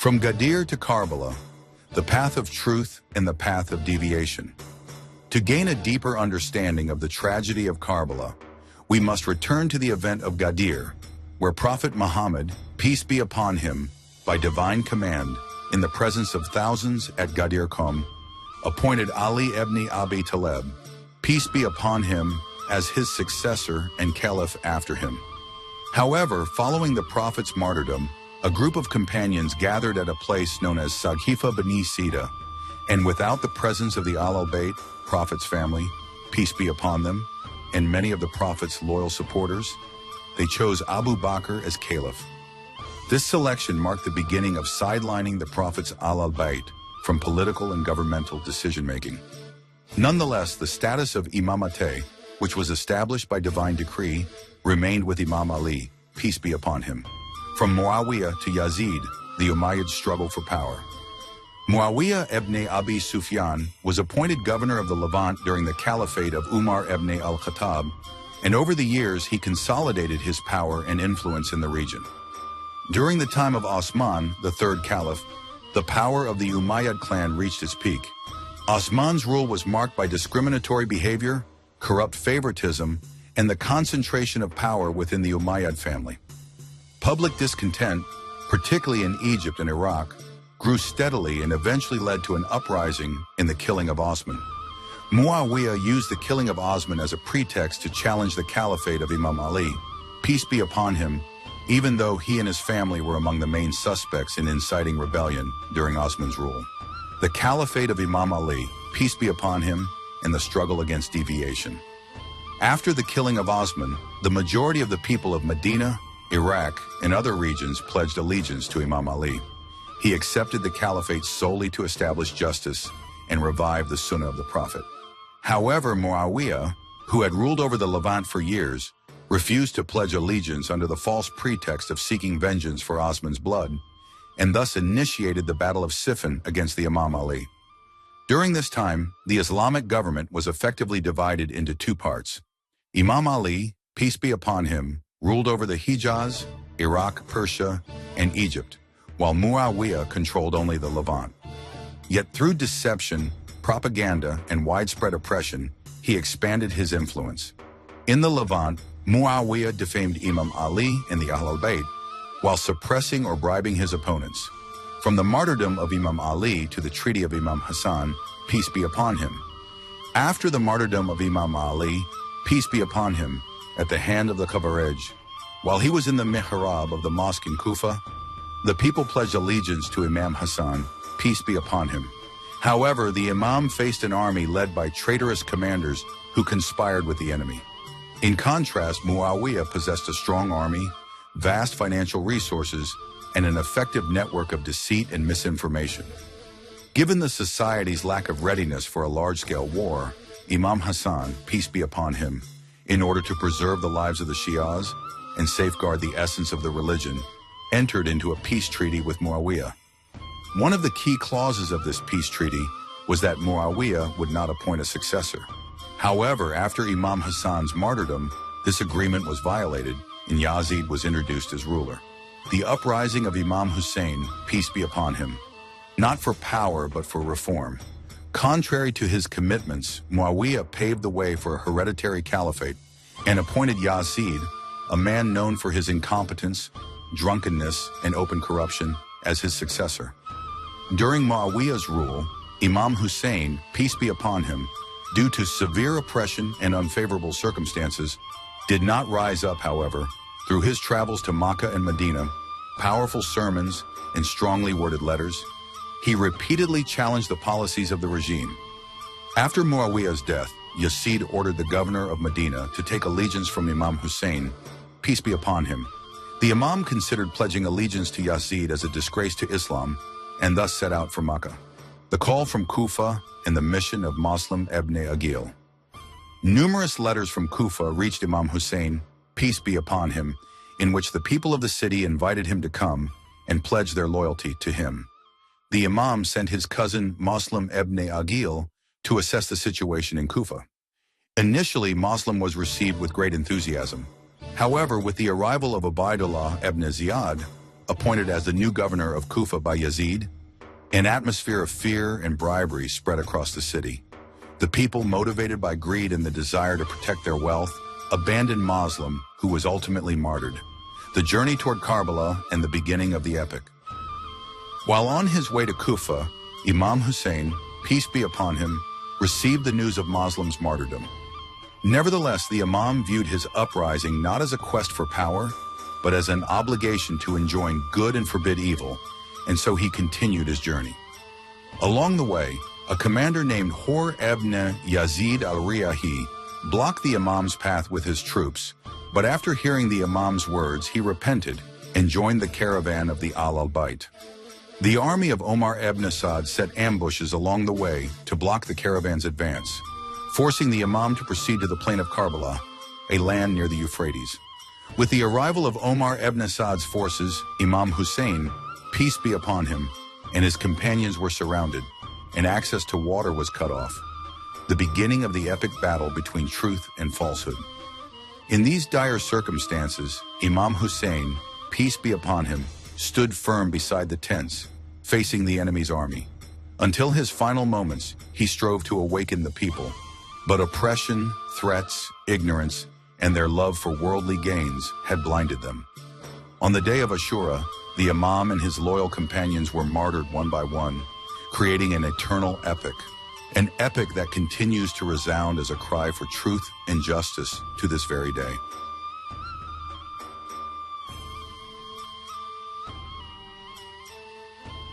From Ghadir to Karbala, the path of truth and the path of deviation. To gain a deeper understanding of the tragedy of Karbala, we must return to the event of Ghadir, where Prophet Muhammad, peace be upon him, by divine command, in the presence of thousands at Ghadir Khumm, appointed Ali ibn Abi Talib, peace be upon him, as his successor and caliph after him. However, following the Prophet's martyrdom, a group of companions gathered at a place known as Saqifah bani Sida, and without the presence of the al-Bayt, Prophet's family, peace be upon them, and many of the Prophet's loyal supporters, they chose Abu Bakr as caliph. This selection marked the beginning of sidelining the Prophet's al-Bayt from political and governmental decision-making. Nonetheless, the status of imamate, which was established by divine decree, remained with Imam Ali, peace be upon him. From Muawiyah to Yazid, the Umayyad struggle for power. Muawiyah ibn Abi Sufyan was appointed governor of the Levant during the caliphate of Umar ibn al-Khattab, and over the years he consolidated his power and influence in the region. During the time of Osman, the third caliph, the power of the Umayyad clan reached its peak. Osman's rule was marked by discriminatory behavior, corrupt favoritism, and the concentration of power within the Umayyad family. Public discontent, particularly in Egypt and Iraq, grew steadily and eventually led to an uprising in the killing of Osman. Muawiyah used the killing of Osman as a pretext to challenge the caliphate of Imam Ali, peace be upon him, even though he and his family were among the main suspects in inciting rebellion during Osman's rule. The caliphate of Imam Ali, peace be upon him, and the struggle against deviation. After the killing of Osman, the majority of the people of Medina, Iraq, and other regions pledged allegiance to Imam Ali. He accepted the caliphate solely to establish justice and revive the Sunnah of the Prophet. However, Muawiyah, who had ruled over the Levant for years, refused to pledge allegiance under the false pretext of seeking vengeance for Osman's blood, and thus initiated the Battle of Siffin against the Imam Ali. During this time, the Islamic government was effectively divided into two parts. Imam Ali, peace be upon him, ruled over the Hijaz, Iraq, Persia, and Egypt, while Muawiyah controlled only the Levant. Yet through deception, propaganda, and widespread oppression, he expanded his influence. In the Levant, Muawiyah defamed Imam Ali and the al-Bayt, while suppressing or bribing his opponents. From the martyrdom of Imam Ali to the treaty of Imam Hussain, peace be upon him. After the martyrdom of Imam Ali, peace be upon him, at the hand of the Khawarij, while he was in the mihrab of the mosque in Kufa, the people pledged allegiance to Imam Hussain, peace be upon him. However, the Imam faced an army led by traitorous commanders who conspired with the enemy. In contrast, Muawiyah possessed a strong army, vast financial resources, and an effective network of deceit and misinformation. Given the society's lack of readiness for a large-scale war, Imam Hussain, peace be upon him, in order to preserve the lives of the Shias and safeguard the essence of the religion, entered into a peace treaty with Muawiyah. One of the key clauses of this peace treaty was that Muawiyah would not appoint a successor. However, after Imam Hussain's martyrdom, this agreement was violated and Yazid was introduced as ruler. The uprising of Imam Hussain, peace be upon him, not for power but for reform. Contrary to his commitments, Muawiyah paved the way for a hereditary caliphate and appointed Yazid, a man known for his incompetence, drunkenness, and open corruption, as his successor. During Muawiyah's rule, Imam Hussain, peace be upon him, due to severe oppression and unfavorable circumstances, did not rise up, however. Through his travels to Makkah and Medina, powerful sermons, and strongly worded letters, he repeatedly challenged the policies of the regime. After Muawiyah's death, Yazid ordered the governor of Medina to take allegiance from Imam Hussain, peace be upon him. The Imam considered pledging allegiance to Yazid as a disgrace to Islam, and thus set out for Makkah. The call from Kufa and the mission of Muslim ibn Aqil. Numerous letters from Kufa reached Imam Hussain, peace be upon him, in which the people of the city invited him to come and pledge their loyalty to him. The Imam sent his cousin Muslim ibn Aqil to assess the situation in Kufa. Initially, Muslim was received with great enthusiasm. However, with the arrival of Ubaydullah ibn Ziyad, appointed as the new governor of Kufa by Yazid, an atmosphere of fear and bribery spread across the city. The people, motivated by greed and the desire to protect their wealth, abandoned Muslim, who was ultimately martyred. The journey toward Karbala and the beginning of the epic. While on his way to Kufa, Imam Hussain, peace be upon him, received the news of Muslims' martyrdom. Nevertheless, the Imam viewed his uprising not as a quest for power, but as an obligation to enjoin good and forbid evil, and so he continued his journey. Along the way, a commander named Hur ibn Yazid al-Riyahi blocked the Imam's path with his troops, but after hearing the Imam's words, he repented and joined the caravan of the al-Bayt. The army of Omar ibn Saad set ambushes along the way to block the caravan's advance, forcing the Imam to proceed to the plain of Karbala, a land near the Euphrates. With the arrival of Omar ibn Saad's forces, Imam Hussain, peace be upon him, and his companions were surrounded, and access to water was cut off. The beginning of the epic battle between truth and falsehood. In these dire circumstances, Imam Hussain, peace be upon him, stood firm beside the tents, facing the enemy's army. Until his final moments, he strove to awaken the people, but oppression, threats, ignorance, and their love for worldly gains had blinded them. On the day of Ashura, the Imam and his loyal companions were martyred one by one, creating an eternal epic, an epic that continues to resound as a cry for truth and justice to this very day.